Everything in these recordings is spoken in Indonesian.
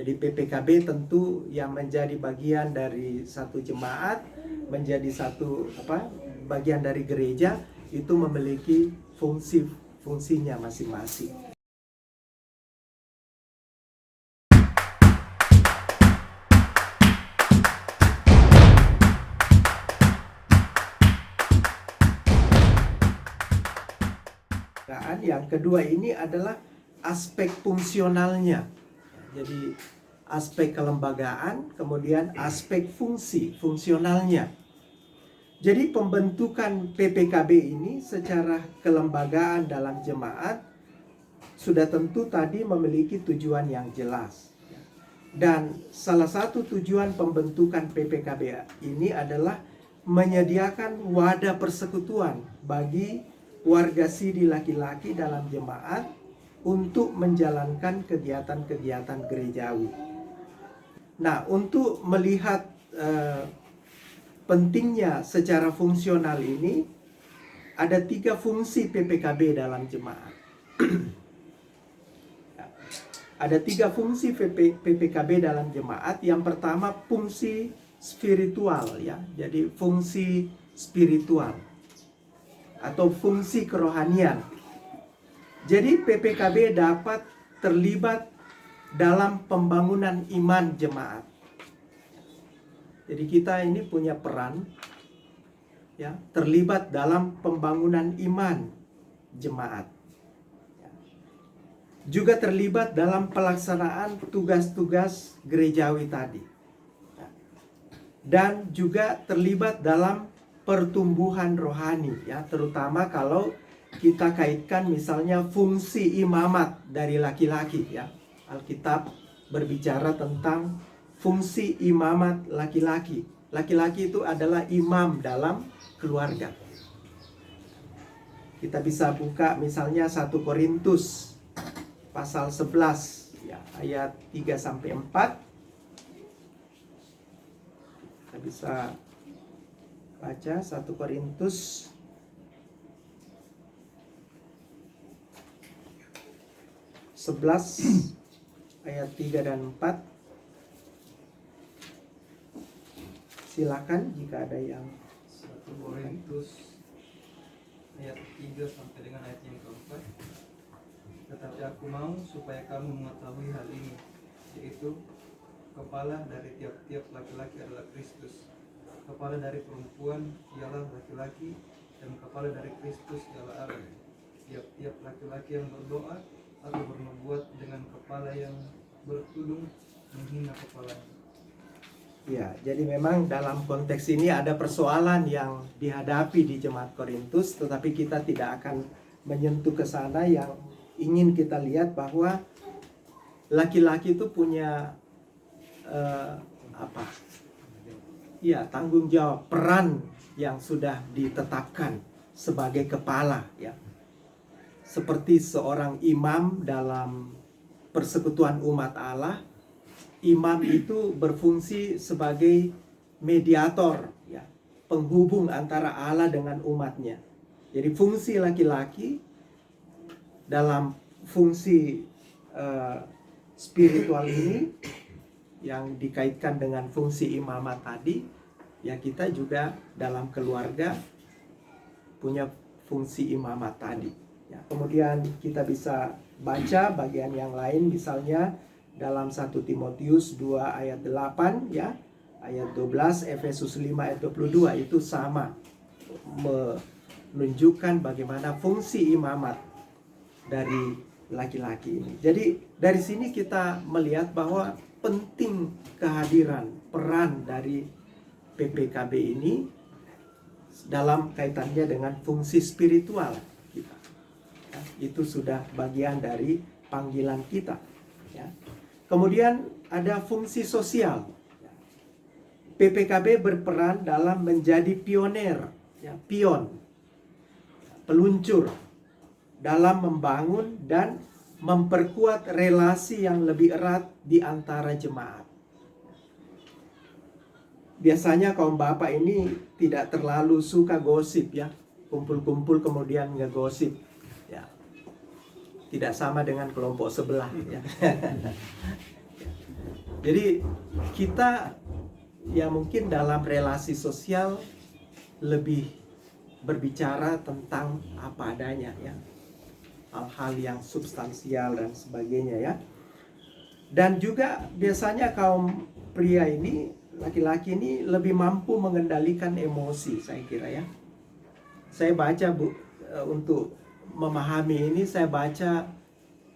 Jadi PPKB tentu yang menjadi bagian dari satu jemaat, menjadi satu bagian dari gereja, itu memiliki fungsinya masing-masing. Yang kedua ini adalah aspek fungsionalnya. Jadi aspek kelembagaan, kemudian aspek fungsionalnya. Jadi pembentukan PPKB ini secara kelembagaan dalam jemaat sudah tentu tadi memiliki tujuan yang jelas. Dan salah satu tujuan pembentukan PPKB ini adalah menyediakan wadah persekutuan bagi warga sidi laki-laki dalam jemaat untuk menjalankan kegiatan-kegiatan gerejawi. Nah, untuk melihat pentingnya secara fungsional ini, ada 3 fungsi PPKB dalam jemaat. Ada 3 fungsi PPKB dalam jemaat. Yang pertama fungsi spiritual, ya. Jadi fungsi spiritual atau fungsi kerohanian. Jadi PPKB dapat terlibat dalam pembangunan iman jemaat. Jadi kita ini punya peran, ya, terlibat dalam pembangunan iman jemaat. Juga terlibat dalam pelaksanaan tugas-tugas gerejawi tadi. Dan juga terlibat dalam pertumbuhan rohani, ya, terutama kalau kita kaitkan misalnya fungsi imamat dari laki-laki, ya. Alkitab berbicara tentang fungsi imamat laki-laki. Laki-laki itu adalah imam dalam keluarga. Kita bisa buka misalnya 1 Korintus pasal 11, ya, ayat 3 sampai 4. Kita bisa baca 1 Korintus 11 ayat 3 dan 4. Silakan jika ada yang 1 Korintus ayat 3 sampai dengan ayat yang keempat. Tetapi aku mau supaya kamu mengetahui hal ini, yaitu kepala dari tiap-tiap laki-laki adalah Kristus. Kepala dari perempuan ialah laki-laki, dan kepala dari Kristus ialah Allah. Tiap-tiap laki-laki yang berdoa atau bernubuat dengan kepala yang bertudung menghina kepalanya. Ya, jadi memang dalam konteks ini ada persoalan yang dihadapi di jemaat Korintus, tetapi kita tidak akan menyentuh ke sana. Yang ingin kita lihat bahwa laki-laki itu punya tanggung jawab, peran yang sudah ditetapkan sebagai kepala, ya. Seperti seorang imam dalam persekutuan umat Allah, imam itu berfungsi sebagai mediator, ya, penghubung antara Allah dengan umatnya. Jadi fungsi laki-laki dalam fungsi spiritual ini yang dikaitkan dengan fungsi imamat tadi, ya, kita juga dalam keluarga punya fungsi imamat tadi, ya. Kemudian kita bisa baca bagian yang lain, misalnya dalam 1 Timotius 2 ayat 8, ya, ayat 12, Efesus 5 ayat 22, itu sama menunjukkan bagaimana fungsi imamat dari laki-laki ini. Jadi dari sini kita melihat bahwa penting kehadiran peran dari PPKB ini dalam kaitannya dengan fungsi spiritual kita, ya, itu sudah bagian dari panggilan kita, ya. Kemudian ada fungsi sosial. PPKB berperan dalam menjadi pioner, ya, peluncur dalam membangun dan memperkuat relasi yang lebih erat di antara jemaat. Biasanya kaum bapak ini tidak terlalu suka gosip, ya, kumpul-kumpul kemudian ngegosip, ya. Tidak sama dengan kelompok sebelah, ya. Jadi kita ya mungkin dalam relasi sosial lebih berbicara tentang apa adanya ya, hal-hal yang substansial dan sebagainya ya. Dan juga biasanya kaum pria ini, laki-laki ini lebih mampu mengendalikan emosi, saya kira ya. Saya baca untuk memahami ini, saya baca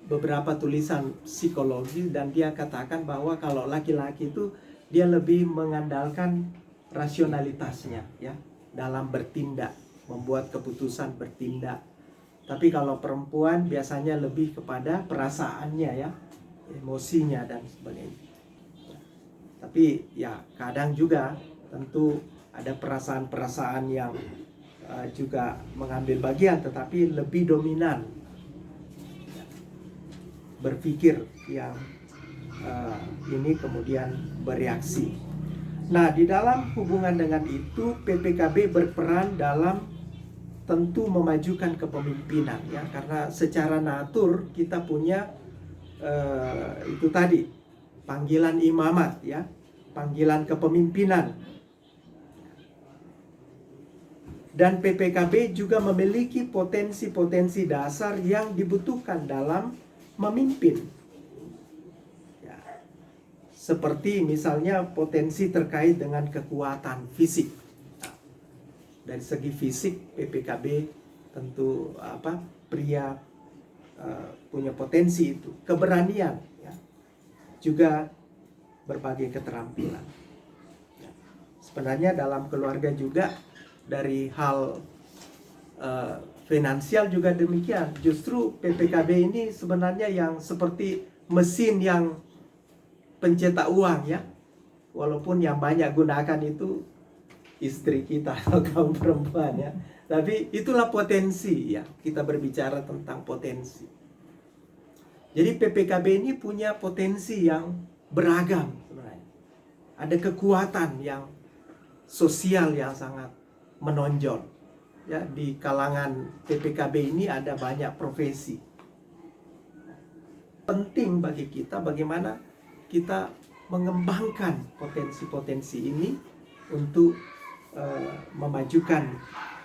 beberapa tulisan psikologi dan dia katakan bahwa kalau laki-laki itu dia lebih mengandalkan rasionalitasnya ya dalam bertindak, membuat keputusan bertindak. Tapi kalau perempuan biasanya lebih kepada perasaannya ya, emosinya dan sebagainya. Tapi ya kadang juga tentu ada perasaan-perasaan yang juga mengambil bagian, tetapi lebih dominan berpikir yang ini kemudian bereaksi. Nah, di dalam hubungan dengan itu PPKB berperan dalam tentu memajukan kepemimpinan ya, karena secara natur kita punya itu tadi panggilan imamat ya, panggilan kepemimpinan. Dan PPKB juga memiliki potensi-potensi dasar yang dibutuhkan dalam memimpin ya. Seperti misalnya potensi terkait dengan kekuatan fisik. Nah, dari segi fisik PPKB tentu pria punya potensi itu, keberanian ya, juga berbagai keterampilan ya. Sebenarnya dalam keluarga juga dari hal finansial juga demikian. Justru PPKB ini sebenarnya yang seperti mesin yang pencetak uang ya. Walaupun yang banyak gunakan itu istri kita atau kaum perempuan ya. Tapi itulah potensi ya. Kita berbicara tentang potensi. Jadi PPKB ini punya potensi yang beragam sebenarnya. Ada kekuatan yang sosial yang sangat menonjol. Ya, di kalangan PPKB ini ada banyak profesi. Penting bagi kita bagaimana kita mengembangkan potensi-potensi ini untuk memajukan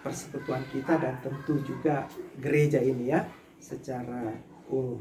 persekutuan kita dan tentu juga gereja ini ya secara umum.